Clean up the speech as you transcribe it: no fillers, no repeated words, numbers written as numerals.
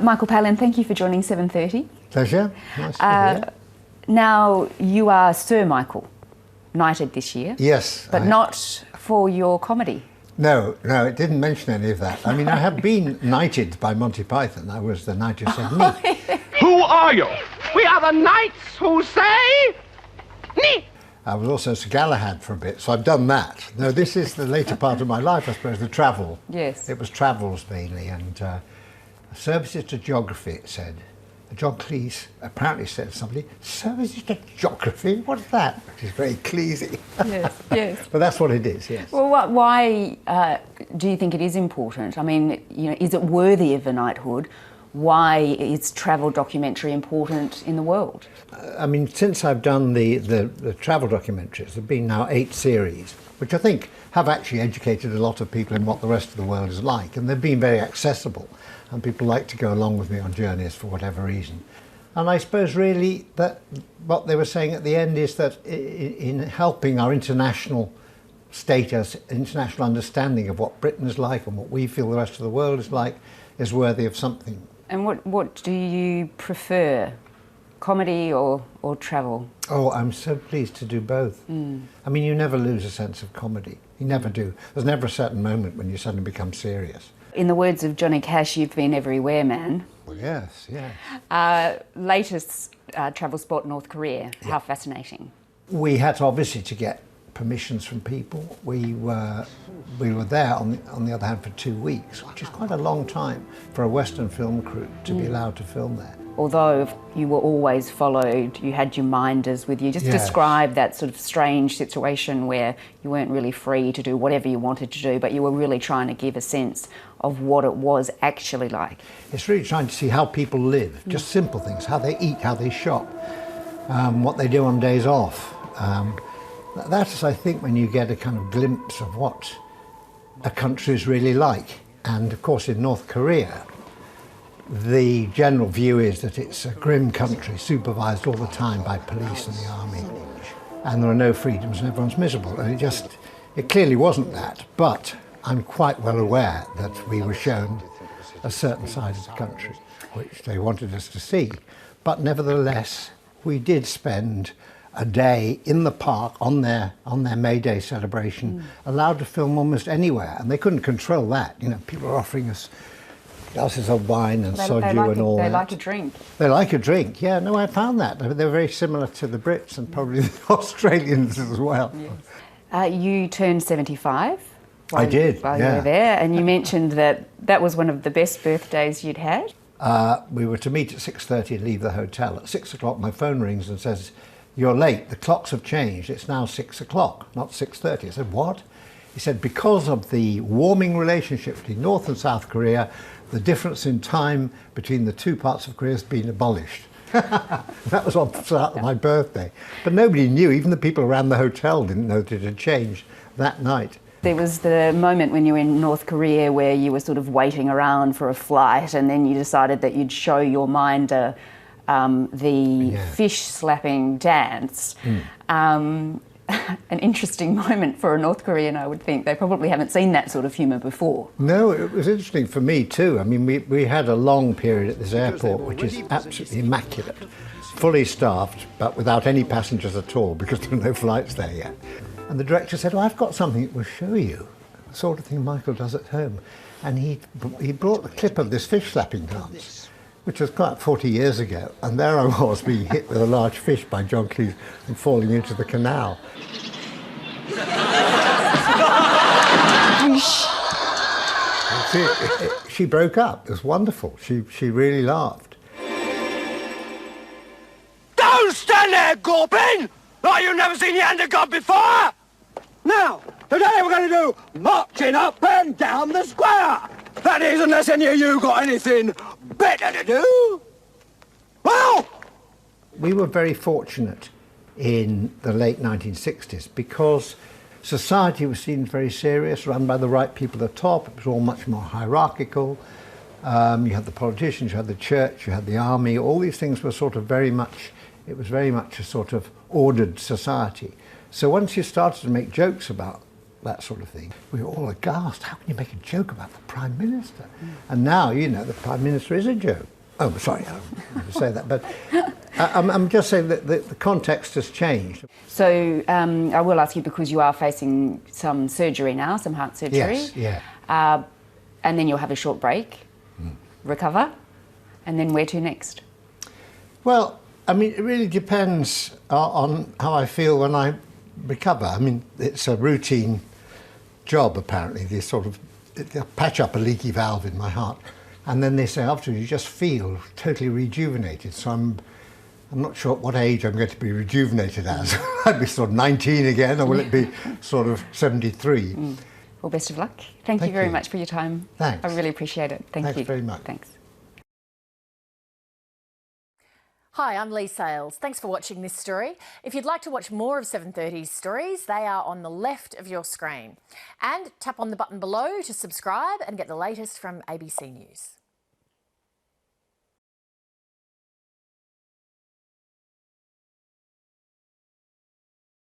Michael Palin, thank you for joining 7:30. Pleasure. Nice to be here. Now, you are Sir Michael, knighted this year. Yes. But not for your comedy. No, it didn't mention any of that. I mean, I have been knighted by Monty Python. I was the knight who said me. Who are you? We are the knights who say me. I was also Sir Galahad for a bit, so I've done that. No, this is the later part of my life, I suppose, the travel. Yes. It was travels mainly, and services to geography, it said. John Cleese apparently said to somebody, services to geography? What's that? Which is very Cleesey. Yes, yes. But that's what it is, yes. Well, why do you think it is important? I mean, is it worthy of a knighthood? Why is travel documentary important in the world? I mean, since I've done the travel documentaries, there have been now 8 series, which I think have actually educated a lot of people in what the rest of the world is like, and they've been very accessible, and people like to go along with me on journeys for whatever reason. And I suppose really that what they were saying at the end is that in helping our international status, international understanding of what Britain is like and what we feel the rest of the world is like is worthy of something. And what do you prefer, comedy or travel? Oh, I'm so pleased to do both. I mean, you never lose a sense of comedy. You never do. There's never a certain moment when you suddenly become serious. In the words of Johnny Cash, you've been everywhere, man. Well, yes. Latest travel spot, North Korea. Yeah. How fascinating. We had obviously to get permissions from people. We were there on the other hand for 2 weeks, which is quite a long time for a Western film crew to be allowed to film there. Although you were always followed, you had your minders with you. Just Yes. describe that sort of strange situation where you weren't really free to do whatever you wanted to do, but you were really trying to give a sense of what it was actually like. It's really trying to see how people live, just simple things, how they eat, how they shop, what they do on days off. That is, I think, when you get a kind of glimpse of what a country is really like. And of course, in North Korea, the general view is that it's a grim country, supervised all the time by police and the army. And there are no freedoms and everyone's miserable. And it clearly wasn't that. But I'm quite well aware that we were shown a certain side of the country, which they wanted us to see. But nevertheless, we did spend a day in the park on their May Day celebration, allowed to film almost anywhere. And they couldn't control that. You know, people were offering us glasses of wine and soju and all that. They like a drink. They like a drink, yeah. No, I found that. They're very similar to the Brits and probably the Australians as well. Yes. You turned 75. I did, while you were there, and you mentioned that was one of the best birthdays you'd had. We were to meet at 6:30 and leave the hotel. At 6 o'clock, my phone rings and says, "You're late. The clocks have changed. It's now 6 o'clock, not 6:30. I said, "What?" He said, "Because of the warming relationship between North and South Korea, the difference in time between the two parts of Korea has been abolished." That was on my birthday. But nobody knew, even the people around the hotel didn't know that it had changed that night. There was the moment when you were in North Korea where you were sort of waiting around for a flight, and then you decided that you'd show your minder the fish slapping dance. An interesting moment for a North Korean, I would think. They probably haven't seen that sort of humour before. No, it was interesting for me too. I mean, we had a long period at this airport, which is absolutely immaculate, fully staffed, but without any passengers at all, because there were no flights there yet. And the director said, "Oh, I've got something that will show you," the sort of thing Michael does at home. And he brought the clip of this fish slapping dance, which was quite 40 years ago. And there I was being hit with a large fish by John Cleese and falling into the canal. She broke up. It was wonderful. She really laughed. Don't stand there gawping like you've never seen Yander God before. Now, today we're going to do marching up and down the square. That is, unless any of you got anything better to do. Well, we were very fortunate in the late 1960s because society was seen very serious, run by the right people at the top. It was all much more hierarchical. You had the politicians, you had the church, you had the army. All these things were sort of very much, it was very much a sort of ordered society. So once you started to make jokes about that sort of thing. We were all aghast. How can you make a joke about the Prime Minister? And now, you know, the Prime Minister is a joke. Oh, sorry, I don't want to say that, but I'm just saying that the context has changed. So I will ask you, because you are facing some surgery now, some heart surgery. Yes, yeah. And then you'll have a short break, recover, and then where to next? Well, I mean, it really depends on how I feel when I recover. I mean, it's a routine job, apparently. They sort of patch up a leaky valve in my heart, and then they say afterwards you just feel totally rejuvenated. So I'm not sure at what age I'm going to be rejuvenated as. I'd be sort of 19 again, or will it be sort of 73? Well, best of luck. Thank you very much for your time. Thanks. I really appreciate it. Thank you. Thanks very much. Thanks. Hi, I'm Lee Sales. Thanks for watching this story. If you'd like to watch more of 730's stories, they are on the left of your screen. And tap on the button below to subscribe and get the latest from ABC News.